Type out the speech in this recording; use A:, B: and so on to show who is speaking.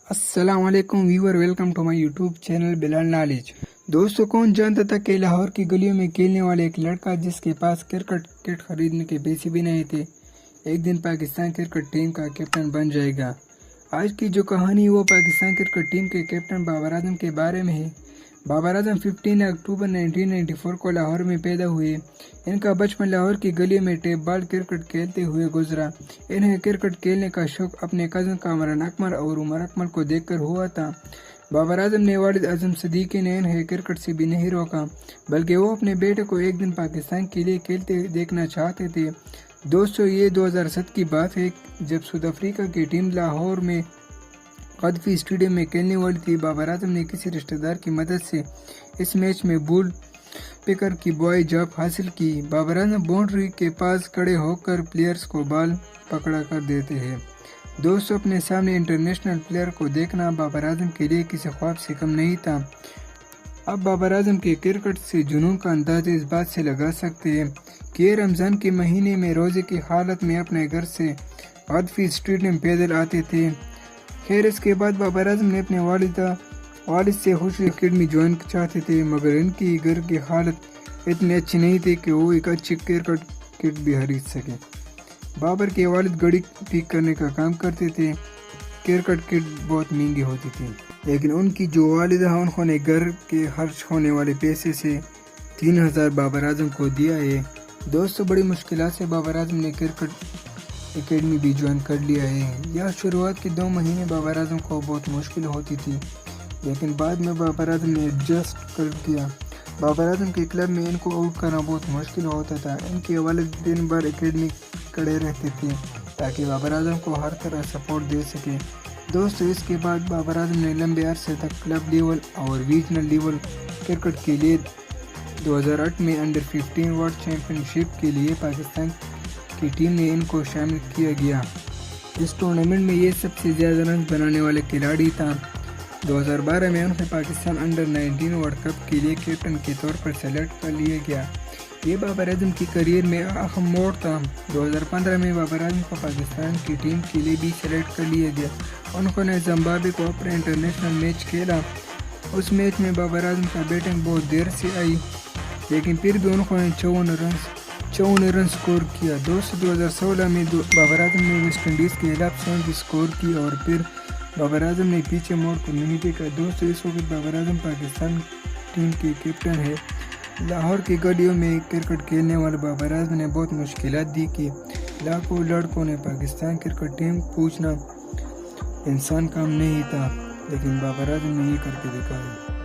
A: अस्सलाम वालेकुम viewer, welcome to my YouTube channel Bilal knowledge. दोस्तों, कौन जानता था कि लाहौर की गलियों में खेलने वाले एक लड़का जिसके पास क्रिकेट किट खरीदने के पैसे भी नहीं थे, एक दिन पाकिस्तान क्रिकेट टीम का कैप्टन बन जाएगा। आज की जो कहानी वो पाकिस्तान क्रिकेट टीम के कैप्टन बाबर आजम के बारे में है। बाबर आजम 15 अक्टूबर 1994 को लाहौर में पैदा हुए। इनका बचपन लाहौर की गलियों में टेप बॉल क्रिकेट खेलते हुए गुजरा। इन्हें क्रिकेट खेलने का शौक अपने कज़न कामरान अकमल और उमर अकमल को देखकर हुआ था। बाबर आजम ने वालिद आजम सिद्दीकी ने इन्हें क्रिकेट से भी नहीं रोका, बल्कि वो अपने बेटे को एक दिन पाकिस्तान के लिए खेलते देखना चाहते थे। दोस्तों, ये 2007 की बात है जब साउथ अफ्रीका की टीम लाहौर में गद्दाफी स्टेडियम में खेलने वाली थी। बाबर आजम ने किसी रिश्तेदार की मदद से इस मैच में बॉल पिकर की बॉय जॉब हासिल की। बाबर आजम बाउंड्री के पास खड़े होकर प्लेयर्स को बॉल पकड़ा कर देते हैं। दोस्तों, अपने सामने इंटरनेशनल प्लेयर को देखना बाबर आजम के लिए किसी ख्वाब से कम नहीं था। अब बाबर आजम के क्रिकेट से जुनून का अंदाजा इस बात से लगा सकते हैं कि ये रमज़ान के महीने में रोज़े की हालत में अपने घर से गद्दाफी स्टेडियम पैदल आते थे। खैर, इसके बाद बाबर आजम ने अपने वालिद से खुशी अकेडमी ज्वाइन चाहते थे, मगर इनकी घर की हालत इतनी अच्छी नहीं थी कि वो एक अच्छी क्रिकेट किट भी खरीद सके। बाबर के वालिद गाड़ी ठीक करने का काम करते थे। क्रिकेट किट बहुत महंगी होती थी, लेकिन उनकी जो वालिदा है उन्होंने घर के खर्च होने वाले पैसे से 3000 बाबर आजम को दिया है। दोस्तों, बड़ी मुश्किल से बाबर आजम ने क्रिकेट एकेडमी भी ज्वाइन कर लिया है। यह शुरुआत के 2 महीने बाबर आजम को बहुत मुश्किल होती थी, लेकिन बाद में बाबर आजम ने एडजस्ट कर दिया। बाबर आजम के क्लब में इनको आउट करना बहुत मुश्किल होता था। इनके वालिद दिन भर एकेडमी खड़े रहते थे ताकि बाबर आजम को हर तरह सपोर्ट दे सके। दोस्तों, इसके बाद बाबर आजम ने लंबे अरसे तक क्लब लेवल और रीजनल लेवल क्रिकेट के लिए 2008 में अंडर 15 वर्ल्ड चैम्पियनशिप के लिए पाकिस्तान की टीम में इनको शामिल किया गया। इस टूर्नामेंट में ये सबसे ज़्यादा रन बनाने वाले खिलाड़ी था। 2012 में उन्हें पाकिस्तान अंडर 19 वर्ल्ड कप के लिए कैप्टन के तौर पर सेलेक्ट कर लिया गया। ये बाबर आजम की करियर में अहम मोड़ था। 2015 में बाबर आजम को पाकिस्तान की टीम के लिए भी सेलेक्ट कर लिया गया। उन्होंने जिम्बाब्वे को अपना इंटरनेशनल मैच खेला। उस मैच में बाबर आजम का बैटिंग बहुत देर से आई, लेकिन फिर भी उन्होंने 54 रन स्कोर किया। दोस्तों, 2016 में बाबर आजम ने वेस्ट इंडीज़ के खिलाफ 70 स्कोर की और फिर बाबर आजम ने पीछे मोड़ कम्युनिटी का। दोस्तों, इस वक्त बाबर आजम पाकिस्तान टीम के कैप्टन है। लाहौर की गलियों में क्रिकेट खेलने वाले बाबर आजम ने बहुत मुश्किलात दी कि लाखों लड़कों ने पाकिस्तान क्रिकेट टीम पूछना इंसान काम नहीं था, लेकिन बाबर आजम ने ये करके दिखाया।